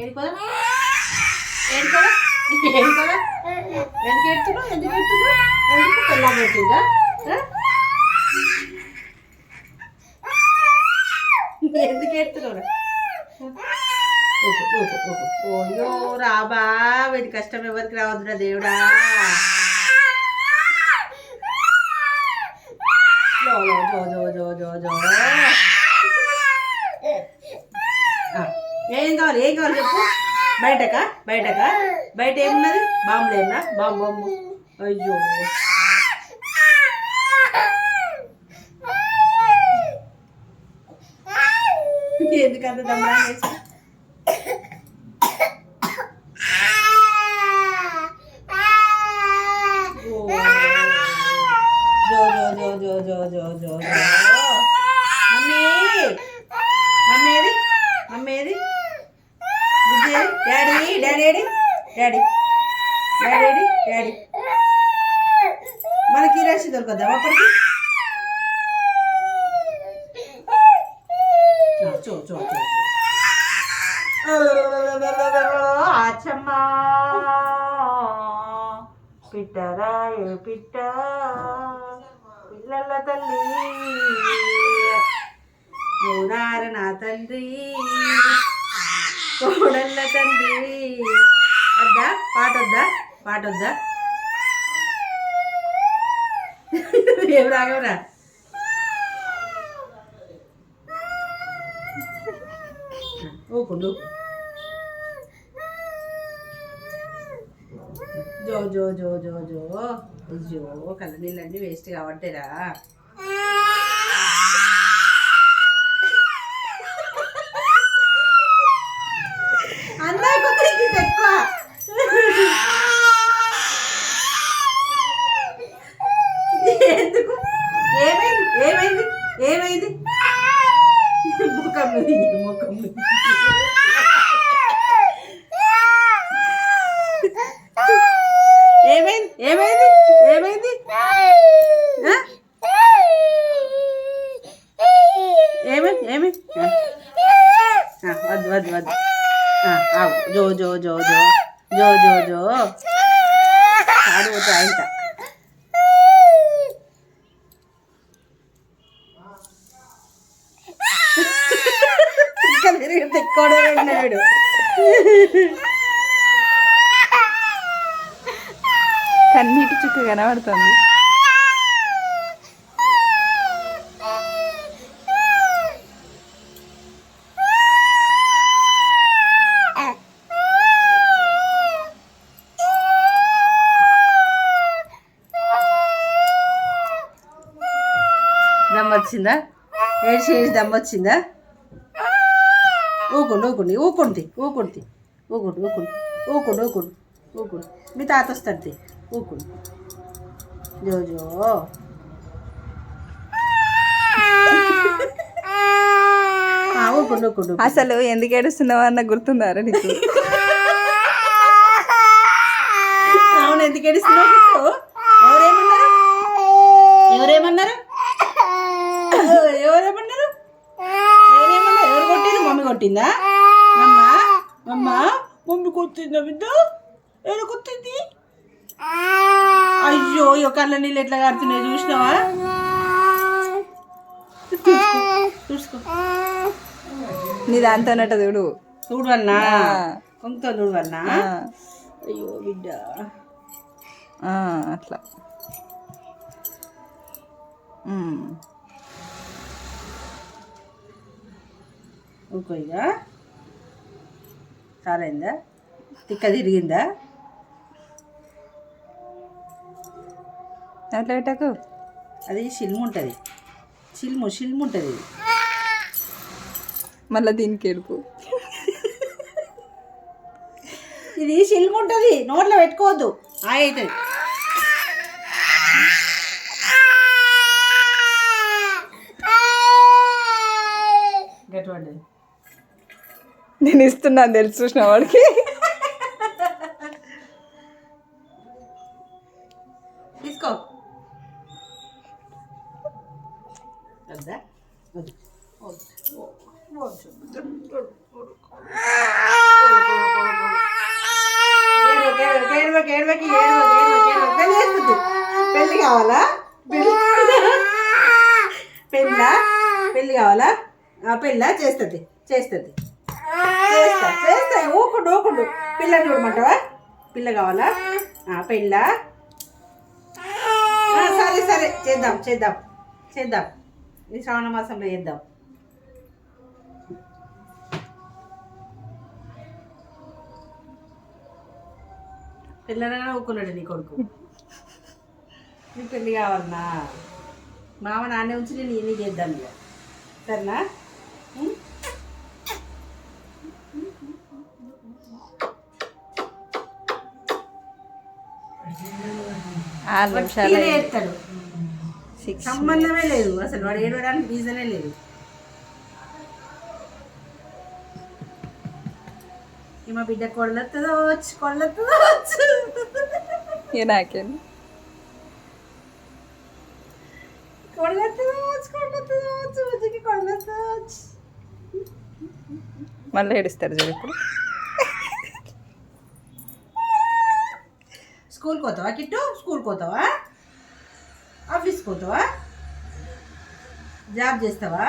ఏడుకోదా ఏడుకోదా ఏడుకోదా ఎందుకు ఎడుతున్నావు ఎందుకు ఎడుతున్నావు ఎందుకు పెళ్ళా పెట్టిందా ఎందుకు ఎడుతున్నావు ఓయో రాబా వీడి కష్టం ఎవరికి రావద్దురా దేవుడా జో జో జో జో జో జో ఏం కావాలి చెప్పు బయటకా బయట ఏమున్నది బాంబులు ఏమన్నా బాంబు అయ్యో ఎందుకంత దమ్మా చేసి జో జో జో జో జో జో మమ్మీ ఏది డాడీ మనకి రాశి దొరకద్దాం అప్పటికి చో చో చో ఆచమ్మా పిట్టరాయ పిట్ట పిల్లల తల్లి నూరార నా తండ్రి కోడళ్ళ తండ్రి వద్దా పాట వద్దా ఏం రాగవరా ఊకుండు జో జో జో జో జో అయ్యో కళ్ళ నీళ్ళన్నీ వేస్ట్ కాబట్టేరా ఎందుకు ఏమైంది ముఖం ఏమైంది వద్దు జో జో జో జో జో జో జో ఆడుతా ఇంత తెక్కోడే వెళ్ళాడు కన్నీటి చుక్క కనబడుతుంది దమ్మొచ్చిందా ఏడ్చి దమ్మొచ్చిందా ఊకుండి మీ తాత వస్తుంది ఊకుండి జోజో ఊకుండు అసలు ఎందుకు ఏడుస్తున్నావు అన్న గుర్తుందారా నీకు? అవును ఎందుకు ఏడుస్తున్నావు? ఎవరేమన్నారు ఎవరు కొట్టింది? మమ్మీ కొట్టిందా? మమ్మీ కొట్టిందా బిడ్డ? ఎవరు కొట్టింది? అయ్యో కళ్ళ నీళ్ళు ఎట్లా కారుతున్నాయి చూసినావా? చూసుకో నీ దాంతో చూడు చూడవన్నా కొంత చూడవన్నా. అయ్యో బిడ్డ అట్లా ఊకో ఇక చాలైందా? తిక్క తిరిగిందా? అట్లా పెట్టకు, అది సిల్ము ఉంటుంది, సిల్ము ఉంటుంది. మళ్ళీ దీనికి ఎడుపు. ఇది సిల్ము ఉంటుంది, నోట్లో పెట్టుకోవద్దు అవుతుంది. గట్టిపడ్డది. నేను ఇస్తున్నాను తెలుసు చూసిన వాడికి. తీసుకో వద్దా? వద్దు ఏడవకి పెళ్ళి చేస్తుంది. పెళ్ళి కావాలా? పెళ్ళి కావాలా? పెళ్ళ చేస్తుంది చేస్తా ఊకుండు పిల్లని చూడమంటావా? పిల్ల కావాలా? పెళ్ళ సరే చేద్దాం ఈ శ్రావణ మాసంలో చేద్దాం. పిల్లనైనా ఊకున్నాడు నీ కొడుకు. నీ పెళ్ళి కావాలన్నా మామ నాన్నే ఉంచి నేను ఈయన చేద్దాం ఇక, సరేనా? ఏడతాడు, సంబంధమే లేదు అసలు, వాడు ఏడవడానికి రీజనే లేదు. మా బిడ్డ కొళ్ళొస్తుందో నాకేం మళ్ళీ ఏడుస్తారు చూడు ఇప్పుడు. స్కూల్కి పోతావా కిట్టు? స్కూల్కి పోతావా? ఆఫీస్కి పోతావా? జాబ్ చేస్తావా?